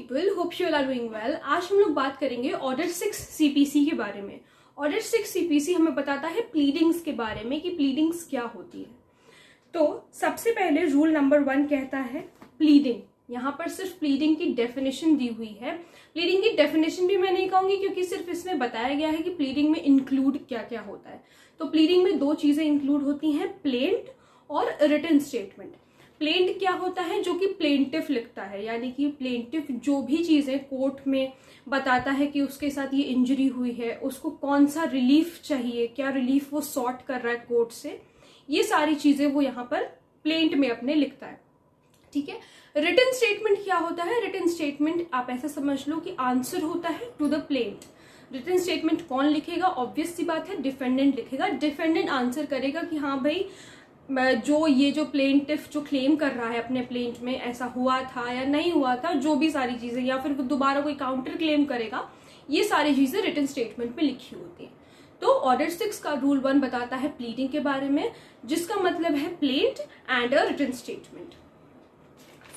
People, hope you are doing well. आज हम लोग बात करेंगे ऑर्डर 6 सीपीसी के बारे में। ऑर्डर 6 सीपीसी हमें बताता है प्लीडिंग्स के बारे में कि प्लीडिंग्स क्या होती है। तो सबसे पहले रूल नंबर 1 कहता है प्लीडिंग। यहाँ पर सिर्फ प्लीडिंग की डेफिनेशन दी हुई है। प्लीडिंग की डेफिनेशन भी मैं नहीं कहूंगी क्योंकि सिर्फ इसमें बताया गया है कि प्लीडिंग में इंक्लूड क्या क्या होता है। तो प्लीडिंग में दो चीजें इंक्लूड होती हैं, प्लेंट और रिटन स्टेटमेंट। प्लेंट क्या होता है? जो कि प्लेंटिफ लिखता है, यानी कि प्लेंटिफ जो भी चीजें कोर्ट में बताता है कि उसके साथ ये इंजरी हुई है, उसको कौन सा रिलीफ चाहिए, क्या रिलीफ वो सॉर्ट कर रहा है कोर्ट से, ये सारी चीजें वो यहाँ पर प्लेंट में अपने लिखता है। ठीक है। रिटन स्टेटमेंट क्या होता है? रिटन स्टेटमेंट आप ऐसा समझ लो कि आंसर होता है to the plaint. Written statement कौन लिखेगा? ऑब्वियस सी बात है, डिफेंडेंट लिखेगा। डिफेंडेंट आंसर करेगा कि हाँ भाई, जो प्लेंटिफ जो क्लेम कर रहा है अपने प्लेंट में ऐसा हुआ था या नहीं हुआ था, जो भी सारी चीजें, या फिर वो दोबारा कोई काउंटर क्लेम करेगा, ये सारी चीजें रिटन स्टेटमेंट में लिखी होती हैं। तो ऑर्डर 6 का रूल 1 बताता है प्लीडिंग के बारे में, जिसका मतलब है plaint and a written statement.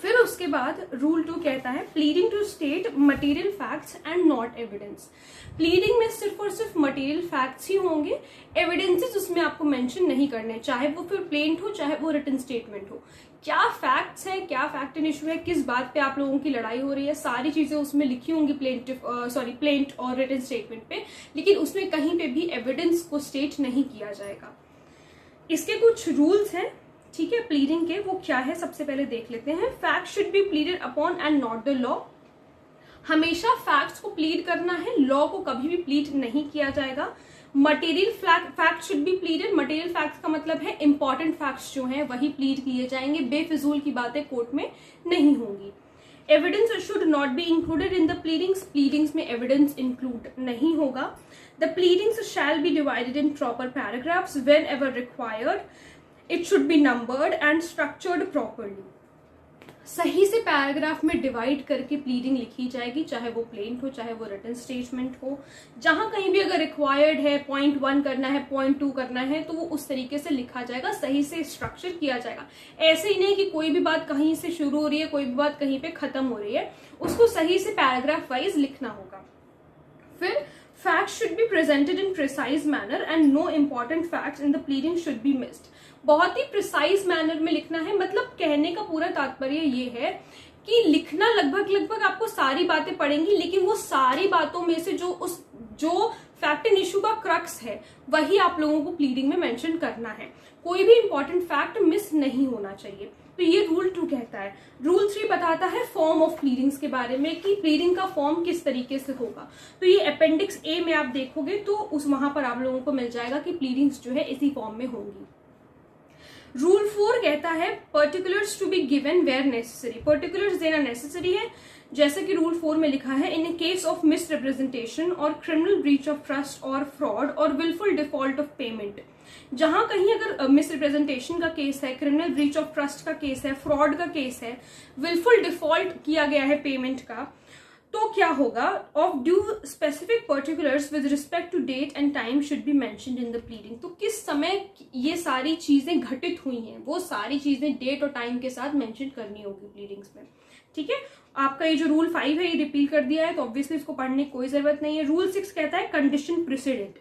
फिर उसके बाद रूल 2 कहता है pleading to state material facts and not evidence. Pleading में सिर्फ और सिर्फ मटेरियल फैक्ट्स ही होंगे, एविडेंसेस उसमें आपको मेंशन नहीं करने, चाहे वो फिर प्लेंट हो चाहे वो रिटन स्टेटमेंट हो। क्या फैक्ट्स है, क्या फैक्ट एंड इशू है, किस बात पे आप लोगों की लड़ाई हो रही है, सारी चीजें उसमें लिखी होंगी प्लेंट और रिटन स्टेटमेंट पे, लेकिन उसमें कहीं पे भी एविडेंस को स्टेट नहीं किया जाएगा। इसके कुछ रूल्स हैं, ठीक है, प्लीडिंग के। वो क्या है सबसे पहले देख लेते हैं। Fact should be pleaded upon and not the law. हमेशा फैक्ट्स को प्लीड करना है, लॉ को कभी भी प्लीड नहीं किया जाएगा। Material fact should be pleaded. Material facts का मतलब है इंपॉर्टेंट फैक्ट्स जो हैं वही प्लीड किए जाएंगे, बेफिजूल की बातें कोर्ट में नहीं होंगी। Evidence should not be included in the pleadings. Pleadings में एविडेंस इंक्लूड नहीं होगा। The pleadings shall be divided in proper paragraphs when ever required. It should be numbered and structured properly. सही से पैराग्राफ में divide करके pleading लिखी जाएगी, चाहे वो प्लेंट हो चाहे वो रिटन स्टेटमेंट हो। जहां कहीं भी अगर रिक्वायर्ड है पॉइंट 1 करना है, पॉइंट 2 करना है, तो वो उस तरीके से लिखा जाएगा, सही से स्ट्रक्चर किया जाएगा। ऐसे ही नहीं कि कोई भी बात कहीं से शुरू हो रही है, कोई भी बात कहीं पे खत्म हो रही है, उसको सही से पैराग्राफ वाइज लिखना होगा। फिर facts should be presented in precise manner and no important facts in the pleading should be missed. बहुत ही प्रिसाइज मैनर में लिखना है। मतलब कहने का पूरा तात्पर्य ये है कि लिखना लगभग आपको सारी बातें पड़ेंगी, लेकिन वो सारी बातों में से जो फैक्ट एंड इशू का क्रक्स है वही आप लोगों को प्लीडिंग में मेंशन करना है। कोई भी इंपॉर्टेंट फैक्ट मिस नहीं होना चाहिए। तो ये रूल 2 कहता है। रूल 3 बताता है फॉर्म ऑफ प्लीडिंग्स के बारे में कि प्लीडिंग का फॉर्म किस तरीके से होगा। तो ये अपेंडिक्स ए में आप देखोगे तो वहां पर आप लोगों को मिल जाएगा कि प्लीडिंग्स जो है इसी फॉर्म में होंगी। रूल 4 कहता है particulars to be given where necessary. Particulars देना नेसेसरी है, जैसे कि रूल 4 में लिखा है in case of misrepresentation और क्रिमिनल ब्रीच ऑफ ट्रस्ट और फ्रॉड और विलफुल डिफॉल्ट ऑफ पेमेंट। जहां कहीं अगर मिस रिप्रेजेंटेशन का केस है, क्रिमिनल ब्रीच ऑफ ट्रस्ट का केस है, फ्रॉड का केस है, विलफुल डिफॉल्ट किया गया है पेमेंट का, तो क्या होगा? Of due specific particulars with respect to date and time should be mentioned in the pleading. तो किस समय ये सारी चीजें घटित हुई हैं, वो सारी चीजें डेट और टाइम के साथ मेंशन करनी होगी प्लीडिंग्स में। ठीक है। आपका ये जो रूल 5 है ये रिपीट कर दिया है, तो ऑब्वियसली इसको पढ़ने की कोई जरूरत नहीं है। रूल 6 कहता है condition president.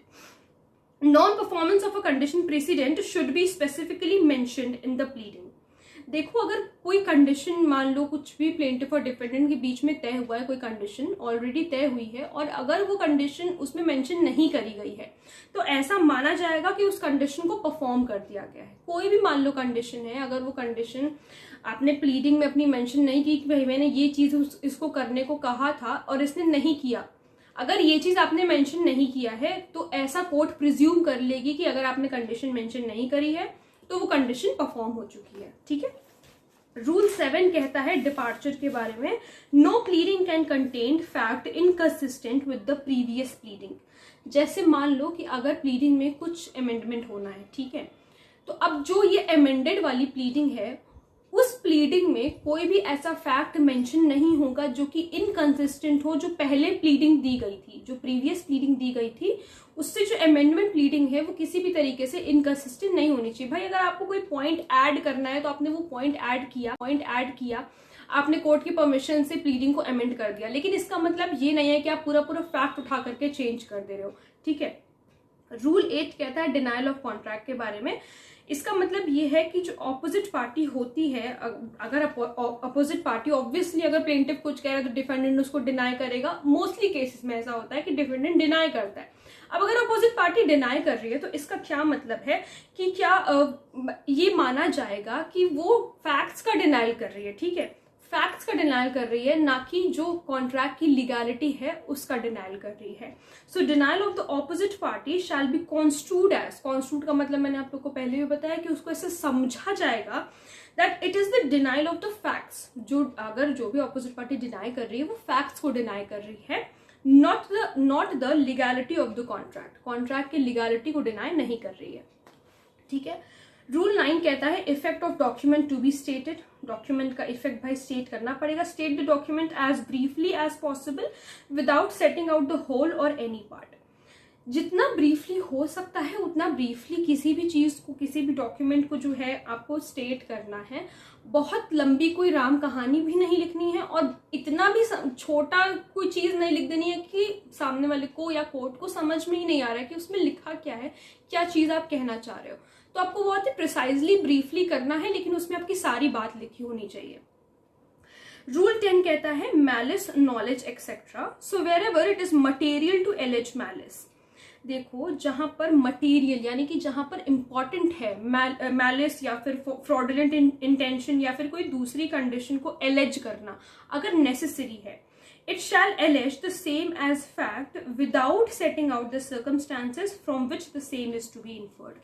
Non performance of a condition president should be specifically mentioned in the pleading. देखो, अगर कोई कंडीशन, मान लो कुछ भी प्लेंटिफ और डिफेंडेंट के बीच में तय हुआ है, कोई कंडीशन ऑलरेडी तय हुई है, और अगर वो कंडीशन उसमें मेंशन नहीं करी गई है, तो ऐसा माना जाएगा कि उस कंडीशन को परफॉर्म कर दिया गया है। कोई भी मान लो कंडीशन है, अगर वो कंडीशन आपने प्लीडिंग में अपनी मेंशन नहीं की कि भाई मैंने ये चीज इसको करने को कहा था और इसने नहीं किया, अगर ये चीज आपने मेंशन नहीं किया है, तो ऐसा कोर्ट प्रिज्यूम कर लेगी कि अगर आपने कंडीशन मेंशन नहीं करी है तो वो कंडीशन परफॉर्म हो चुकी है। ठीक है। रूल 7 कहता है डिपार्चर के बारे में। No pleading can contain fact inconsistent with the previous pleading. जैसे मान लो कि अगर प्लीडिंग में कुछ अमेंडमेंट होना है, ठीक है, तो अब जो ये अमेंडेड वाली प्लीडिंग है, उस प्लीडिंग में कोई भी ऐसा फैक्ट मेंशन नहीं होगा जो कि इनकंसिस्टेंट हो, जो पहले प्लीडिंग दी गई थी, जो प्रीवियस प्लीडिंग दी गई थी, उससे जो अमेंडमेंट प्लीडिंग है वो किसी भी तरीके से इनकंसिस्टेंट नहीं होनी चाहिए। भाई अगर आपको कोई पॉइंट ऐड करना है तो आपने वो पॉइंट ऐड किया, आपने कोर्ट की परमिशन से प्लीडिंग को अमेंड कर दिया, लेकिन इसका मतलब ये नहीं है कि आप पूरा पूरा फैक्ट उठा करके चेंज कर दे रहे हो, ठीक है। रूल 8 कहता है डिनायल ऑफ कॉन्ट्रैक्ट के बारे में। इसका मतलब ये है कि जो ऑपोजिट पार्टी होती है, अगर अपोजिट पार्टी ऑब्वियसली अगर प्लेंटिफ कुछ कह रहा है तो डिफेंडेंट उसको डिनाई करेगा। मोस्टली केसेस में ऐसा होता है कि डिफेंडेंट डिनाई करता है। अब अगर अपोजिट पार्टी डिनाई कर रही है तो इसका क्या मतलब है कि क्या ये माना जाएगा कि वो फैक्ट्स का डिनाइल कर रही है, ठीक है, फैक्ट्स का डिनाइल कर रही है, ना कि जो कॉन्ट्रैक्ट की लीगैलिटी है उसका डिनाइल कर रही है। So denial of the opposite party shall be construed as, construed का मतलब मैंने आप लोग को पहले भी बताया कि उसको ऐसे समझा जाएगा that it is the denial of the facts. जो अगर जो भी ऑपोजिट पार्टी डिनाई कर रही है वो फैक्ट्स को डिनाई कर रही है, not the legality of the contract, contract की लीगैलिटी को डिनाई नहीं कर रही है, ठीक है। रूल 9 कहता है effect of document to be stated, document का इफेक्ट भाई स्टेट करना पड़ेगा। State the document as briefly as possible without setting out the whole or any part. जितना ब्रीफली हो सकता है उतना ब्रीफली किसी भी चीज को, किसी भी डॉक्यूमेंट को जो है आपको स्टेट करना है। बहुत लंबी कोई राम कहानी भी नहीं लिखनी है और इतना भी छोटा कोई चीज नहीं लिख देनी है कि सामने वाले को या कोर्ट को समझ में ही नहीं आ रहा है कि उसमें लिखा क्या है, क्या चीज आप कहना चाह रहे हो। तो आपको बहुत ही प्रिसाइजली ब्रीफली करना है, लेकिन उसमें आपकी सारी बात लिखी होनी चाहिए। रूल 10 कहता है malice, knowledge etcetera. So wherever it is material to allege malice, देखो जहां पर मटेरियल यानी कि जहां पर इंपॉर्टेंट है मैलिस या फिर फ्रॉडुलेंट इंटेंशन या फिर कोई दूसरी कंडीशन को एलेज करना अगर नेसेसरी है, it shall allege the same as fact without setting out the circumstances from which the same is to be inferred।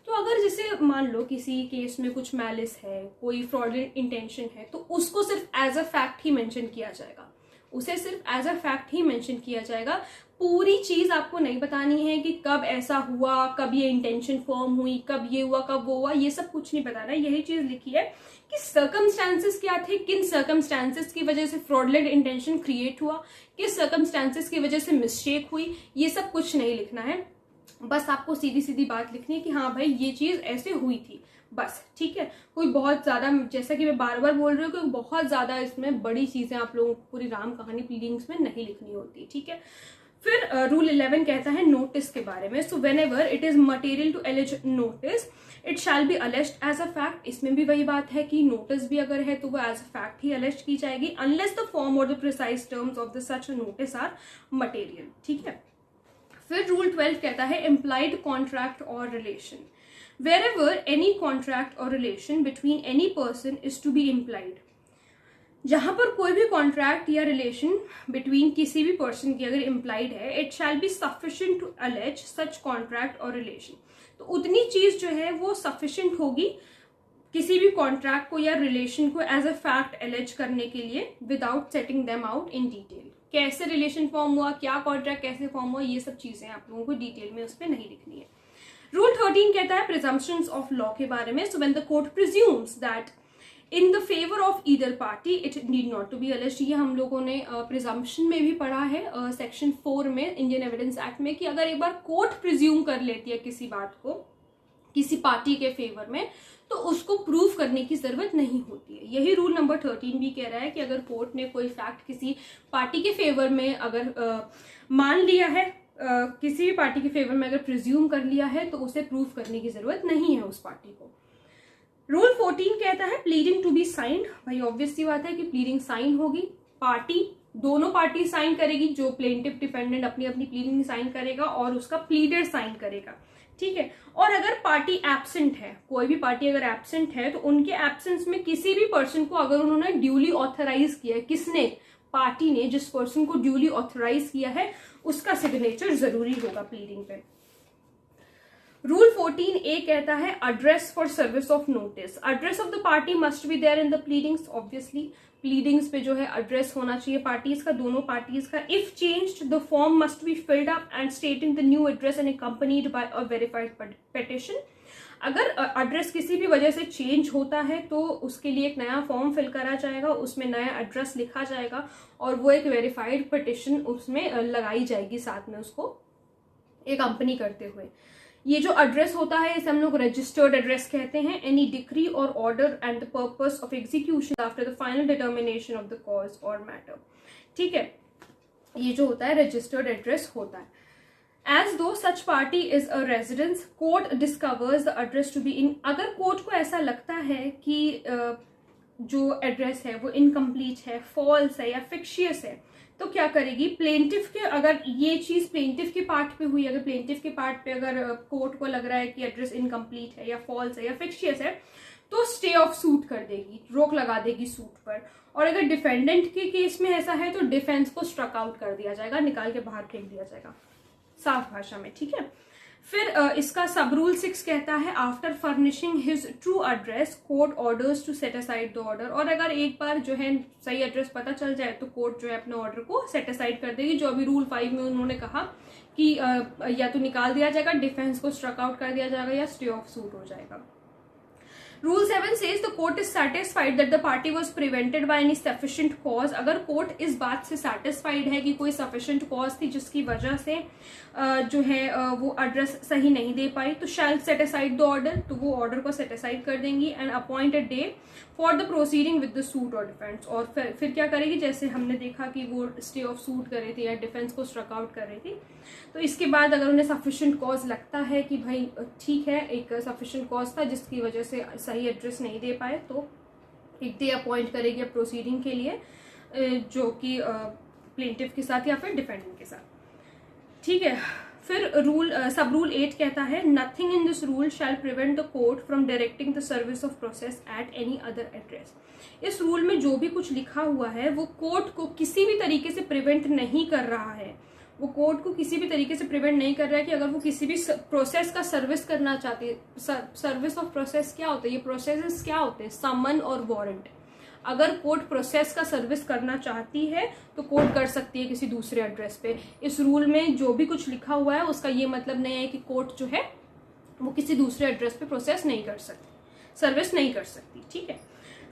तो अगर जैसे मान लो किसी केस में कुछ मैलिस है, कोई फ्रॉडुलेंट इंटेंशन है, तो उसको सिर्फ एज अ फैक्ट ही मेंशन किया जाएगा, उसे सिर्फ एज अ फैक्ट ही मेंशन किया जाएगा। पूरी चीज आपको नहीं बतानी है कि कब ऐसा हुआ, कब ये इंटेंशन फॉर्म हुई, कब ये हुआ, कब वो हुआ, ये सब कुछ नहीं बताना। यही चीज लिखी है कि सर्कमस्टांसेस क्या थे, किन सर्कमस्टांसेस की वजह से फ्रॉडुलेंट इंटेंशन क्रिएट हुआ, किस सर्कमस्टांसेस की वजह से मिस्टेक हुई, ये सब कुछ नहीं लिखना है। बस आपको सीधी सीधी बात लिखनी है कि हाँ भाई ये चीज ऐसे हुई थी, बस, ठीक है। कोई बहुत ज्यादा, जैसा कि मैं बार बार बोल रही हूँ, कोई बहुत ज्यादा इसमें बड़ी चीजें आप लोगों को पूरी राम कहानी प्लीडिंग्स में नहीं लिखनी होती, ठीक है। फिर रूल 11 कहता है नोटिस के बारे में। So whenever it is material to allege notice it shall be alleged as a fact. इसमें भी वही बात है कि नोटिस भी अगर है तो वो एज अ फैक्ट ही अलेज्ड की जाएगी unless the form or the precise terms of the such notice are material, ठीक है। फिर रूल 12 कहता है implied contract or relation. wherever any contract or relation between any person is to be implied, जहां पर कोई भी कॉन्ट्रैक्ट या रिलेशन बिटवीन किसी भी पर्सन की अगर इम्प्लाइड है, it shall be sufficient to allege such contract or relation. तो उतनी चीज जो है वो सफिशिएंट होगी किसी भी कॉन्ट्रैक्ट को या रिलेशन को एज अ फैक्ट एलेज करने के लिए without setting them out in detail. कैसे रिलेशन फॉर्म हुआ, क्या कॉन्ट्रैक्ट कैसे फॉर्म हुआ, ये सब चीजें आप लोगों को डिटेल में उस पर नहीं लिखनी है। रूल 13 कहता है प्रिजम्पशंस ऑफ लॉ के बारे में। So when the court presumes that in the favour of either party it need not to be alleged. ये हम लोगों ने प्रिजम्पशन में भी पढ़ा है सेक्शन 4 में इंडियन एविडेंस एक्ट में, कि अगर एक बार कोर्ट प्रिज्यूम कर लेती है किसी बात को किसी पार्टी के फेवर में तो उसको प्रूव करने की जरूरत नहीं होती है। यही रूल नंबर 13 भी कह रहा है कि अगर कोर्ट ने कोई फैक्ट किसी पार्टी के फेवर में अगर मान लिया है, किसी भी पार्टी के फेवर में अगर प्रिज्यूम कर लिया है तो उसे प्रूव करने की जरूरत नहीं है उस पार्टी को। रूल 14 कहता है प्लीडिंग टू बी साइंड। भाई ऑब्वियस सी बात है कि प्लीडिंग साइन होगी, पार्टी दोनों पार्टी साइन करेगी, जो प्लेंटिफ डिफेंडेंट अपनी अपनी प्लीडिंग साइन करेगा और उसका प्लीडर साइन करेगा, ठीक है। और अगर पार्टी एब्सेंट है, कोई भी पार्टी अगर एब्सेंट है तो उनके एब्सेंस में किसी भी पर्सन को अगर उन्होंने ड्यूली ऑथराइज किया है, किसने, पार्टी ने जिस पर्सन को ड्यूली ऑथराइज किया है उसका सिग्नेचर जरूरी होगा प्लीडिंग पे। रूल 14A कहता है address for service of notice. Address of the party must be there in the pleadings. Obviously pleadings पे जो है एड्रेस होना चाहिए पार्टीज का, दोनों पार्टीज का। If changed the form must be filled up and stating the new address and accompanied by a verified petition. अगर address किसी भी वजह से चेंज होता है तो उसके लिए एक नया फॉर्म फिल करा जाएगा, उसमें नया एड्रेस लिखा जाएगा और वो एक वेरीफाइड पिटिशन उसमें लगाई जाएगी साथ में उसको एक कंपनी करते हुए। ये जो एड्रेस होता है इसे हम लोग रजिस्टर्ड एड्रेस कहते हैं। एनी डिक्री और order and the purpose of execution after the final determination of the cause और मैटर। ठीक है, ये जो होता है रजिस्टर्ड एड्रेस होता है। As though such party is a residence, court discovers the address to be in। अगर कोर्ट को ऐसा लगता है कि जो एड्रेस है वो इनकम्प्लीट है, फॉल्स है या फिक्शियस है, तो क्या करेगी प्लेंटिफ के, अगर ये चीज प्लेंटिफ के पार्ट पे हुई, अगर प्लेंटिफ के पार्ट पे अगर कोर्ट को लग रहा है कि एड्रेस इनकम्प्लीट है या फॉल्स है या फिक्शियस है, तो स्टे ऑफ सूट कर देगी, रोक लगा देगी सूट पर। और अगर डिफेंडेंट के केस में ऐसा है तो डिफेंस को स्ट्रक आउट कर दिया जाएगा, निकाल के बाहर फेंक दिया जाएगा, साफ भाषा में। ठीक है, फिर इसका सब रूल 6 कहता है after furnishing his true address court orders to set aside the order. और अगर एक बार जो है सही एड्रेस पता चल जाए तो कोर्ट जो है अपने ऑर्डर को सेट असाइड कर देगी, जो अभी रूल 5 में उन्होंने कहा कि या तो निकाल दिया जाएगा, डिफेंस को स्ट्रक आउट कर दिया जाएगा या स्टे ऑफ सूट हो जाएगा। Rule 7 says the court is satisfied that the party was prevented by any sufficient cause। अगर कोर्ट इस बात से satisfied है कि कोई sufficient cause थी जिसकी वजह से जो है वो एड्रेस सही नहीं दे पाई, तो shall set aside the order, तो वो ऑर्डर को set aside कर देंगी and appoint a day for the proceeding with the suit or defense। और फिर क्या करेगी, जैसे हमने देखा कि वो stay of suit कर रही थी या डिफेंस को स्ट्रक आउट कर रही थी, तो इसके बाद अगर उन्हें सफिशिएंट कॉज लगता है कि भाई ठीक है एक सफिशिएंट कॉज था जिसकी वजह से सही एड्रेस नहीं दे पाए, तो एक डे अपॉइंट करेगी प्रोसीडिंग के लिए, जो कि प्लेंटिफ के साथ या फिर डिफेंडेंट के साथ। ठीक है, फिर सब रूल 8 कहता है nothing in this rule shall prevent the court from directing the service of process at any other address. इस रूल में जो भी कुछ लिखा हुआ है वो कोर्ट को किसी भी तरीके से प्रिवेंट नहीं कर रहा है, वो कोर्ट को किसी भी तरीके से प्रिवेंट नहीं कर रहा है कि अगर वो किसी भी प्रोसेस का सर्विस करना चाहती है। सर्विस ऑफ प्रोसेस क्या होता है, ये प्रोसेसेस क्या होते हैं, समन और वारंट। अगर कोर्ट प्रोसेस का सर्विस करना चाहती है तो कोर्ट कर सकती है किसी दूसरे एड्रेस पे। इस रूल में जो भी कुछ लिखा हुआ है उसका ये मतलब नहीं है कि कोर्ट जो है वो किसी दूसरे एड्रेस पे प्रोसेस नहीं कर सकती, सर्विस नहीं कर सकती। ठीक है,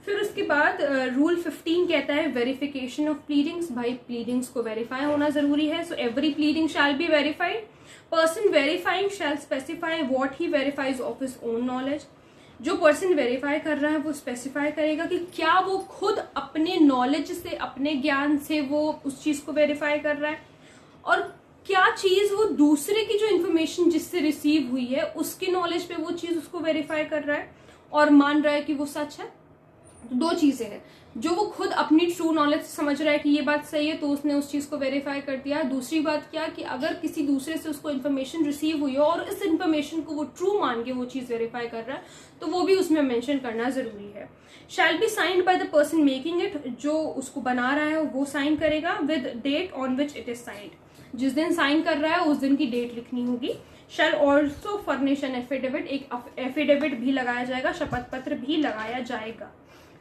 फिर उसके बाद रूल 15 कहता है वेरिफिकेशन ऑफ प्लीडिंग्स। भाई प्लीडिंग्स को वेरीफाई होना जरूरी है, so every pleading shall be verified. Person verifying shall specify what he verifies of his own knowledge. जो पर्सन वेरीफाई कर रहा है वो स्पेसिफाई करेगा कि क्या वो खुद अपने नॉलेज से, अपने ज्ञान से वो उस चीज को वेरीफाई कर रहा है, और क्या चीज वो दूसरे की जो इन्फॉर्मेशन जिससे रिसीव हुई है उसके नॉलेज पे वो चीज उसको वेरीफाई कर रहा है और मान रहा है कि वो सच है। दो चीजें हैं, जो वो खुद अपनी ट्रू नॉलेज समझ रहा है कि ये बात सही है तो उसने उस चीज को वेरीफाई कर दिया। दूसरी बात क्या कि अगर किसी दूसरे से उसको इन्फॉर्मेशन रिसीव हुई हो और इस इन्फॉर्मेशन को वो ट्रू मान के वो चीज वेरीफाई कर रहा है तो वो भी उसमें मेंशन करना जरूरी है। Shall be signed by the person making it, जो उसको बना रहा है वो साइन करेगा with date on which it is signed. जिस दिन साइन कर रहा है उस दिन की डेट लिखनी होगी। Shall also furnish an affidavit, एक एफिडेविट भी लगाया जाएगा, शपथ पत्र भी लगाया जाएगा।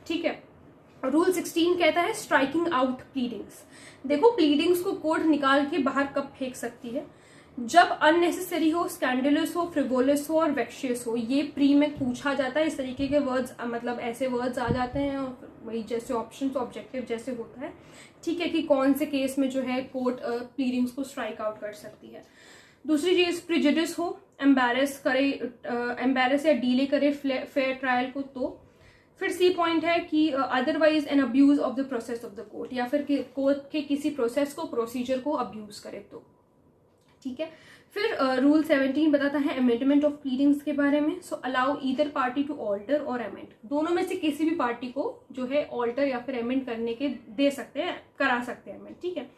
ठीक है, रूल 16 कहता है स्ट्राइकिंग आउट प्लीडिंग्स। देखो प्लीडिंग्स को कोर्ट निकाल के बाहर कब फेंक सकती है, जब अननेसेसरी हो, स्कैंडलस हो, फ्रिवोलस हो और वेक्शियस हो। ये प्री में पूछा जाता है, इस तरीके के वर्ड्स, मतलब ऐसे वर्ड्स आ जाते हैं वही जैसे ऑप्शन ऑब्जेक्टिव जैसे होता है। ठीक है, कि कौन से केस में जो है कोर्ट प्लीडिंग्स को स्ट्राइक आउट कर सकती है। दूसरी चीज प्रिजुडिस हो, एम्बेरस या डीले करे फेयर ट्रायल को, तो फिर सी पॉइंट है कि otherwise an abuse of the process of the court, या फिर कोर्ट के किसी प्रोसेस को, प्रोसीजर को अब्यूज करे तो। ठीक है, फिर रूल 17 बताता है अमेंडमेंट ऑफ प्लीडिंग्स के बारे में। So allow either party to alter or amend, दोनों में से किसी भी पार्टी को जो है ऑल्टर या फिर अमेंड करने के दे सकते हैं, करा सकते हैं अमेंड। ठीक है,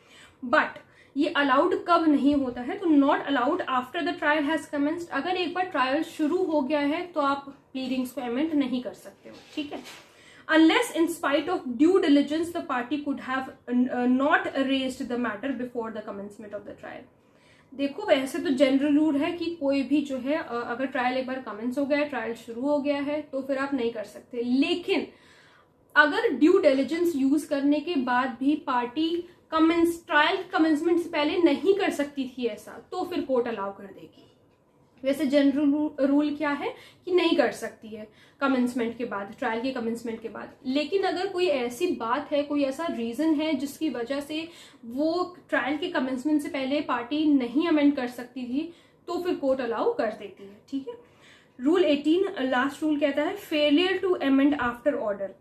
बट ये अलाउड कब नहीं होता है, तो not allowed after the trial has commenced. अगर एक बार ट्रायल शुरू हो गया है तो आप प्लीडिंग्स को अमेंड नहीं कर सकते हो। ठीक है, unless in spite of due diligence the party could have not raised the matter before the commencement of the trial। देखो वैसे तो जनरल रूल है कि कोई भी जो है अगर ट्रायल एक बार कमेंस हो गया है, ट्रायल शुरू हो गया है तो फिर आप नहीं कर सकते। लेकिन अगर ड्यू डिलिजेंस यूज करने के बाद भी पार्टी ट्रायल कमेंसमेंट से पहले नहीं कर सकती थी ऐसा, तो फिर कोर्ट अलाउ कर देगी। वैसे जनरल रूल क्या है कि नहीं कर सकती है कमेंसमेंट के बाद, ट्रायल के कमेंसमेंट के बाद। लेकिन अगर कोई ऐसी बात है, कोई ऐसा रीजन है जिसकी वजह से वो ट्रायल के कमेंसमेंट से पहले पार्टी नहीं अमेंड कर सकती थी, तो फिर कोर्ट अलाउ कर देती है। ठीक है। रूल 18 लास्ट रूल कहता है failure to amend after order.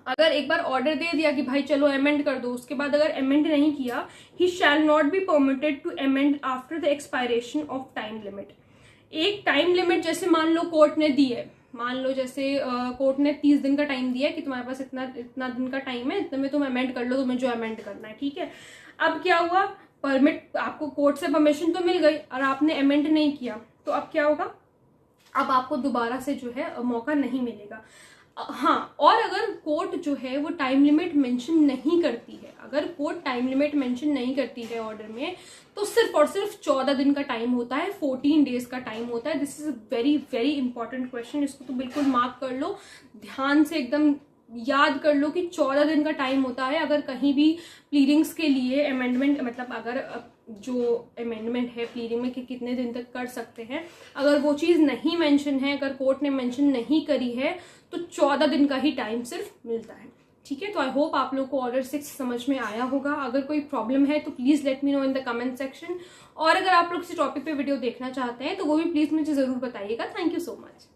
अगर एक बार ऑर्डर दे दिया कि भाई चलो अमेंड कर दो, उसके बाद अगर अमेंड नहीं किया, he shall not be permitted to amend after the expiration of time limit. एक टाइम लिमिट जैसे मान लो कोर्ट ने दी है, मान लो जैसे कोर्ट ने 30 दिन का टाइम दिया है कि तुम्हारे पास इतना दिन का टाइम है, इतने में तुम अमेंड कर लो, तुम्हें जो अमेंड करना है। ठीक है। अब क्या हुआ, परमिट आपको कोर्ट से परमिशन तो मिल गई और आपने अमेंड नहीं किया, तो अब क्या होगा, अब आपको दोबारा से जो है मौका नहीं मिलेगा। हाँ, और अगर कोर्ट जो है वो टाइम लिमिट मेंशन नहीं करती है, अगर कोर्ट टाइम लिमिट मेंशन नहीं करती है ऑर्डर में, तो सिर्फ और सिर्फ 14 दिन का टाइम होता है, 14 डेज का टाइम होता है। This is a very very important question, इसको तो बिल्कुल मार्क कर लो, ध्यान से एकदम याद कर लो कि 14 दिन का टाइम होता है। अगर कहीं भी प्लीडिंग्स के लिए अमेंडमेंट, मतलब अगर जो अमेंडमेंट है प्लीडिंग में कि कितने दिन तक कर सकते हैं, अगर वो चीज़ नहीं मेंशन है, अगर कोर्ट ने मेंशन नहीं करी है, तो 14 दिन का ही टाइम सिर्फ मिलता है। ठीक है। तो आई होप आप लोग को ऑर्डर 6 समझ में आया होगा। अगर कोई प्रॉब्लम है तो please let me know in the comment section, और अगर आप लोग किसी टॉपिक पे वीडियो देखना चाहते हैं तो वो भी प्लीज मुझे जरूर बताइएगा। Thank you so much.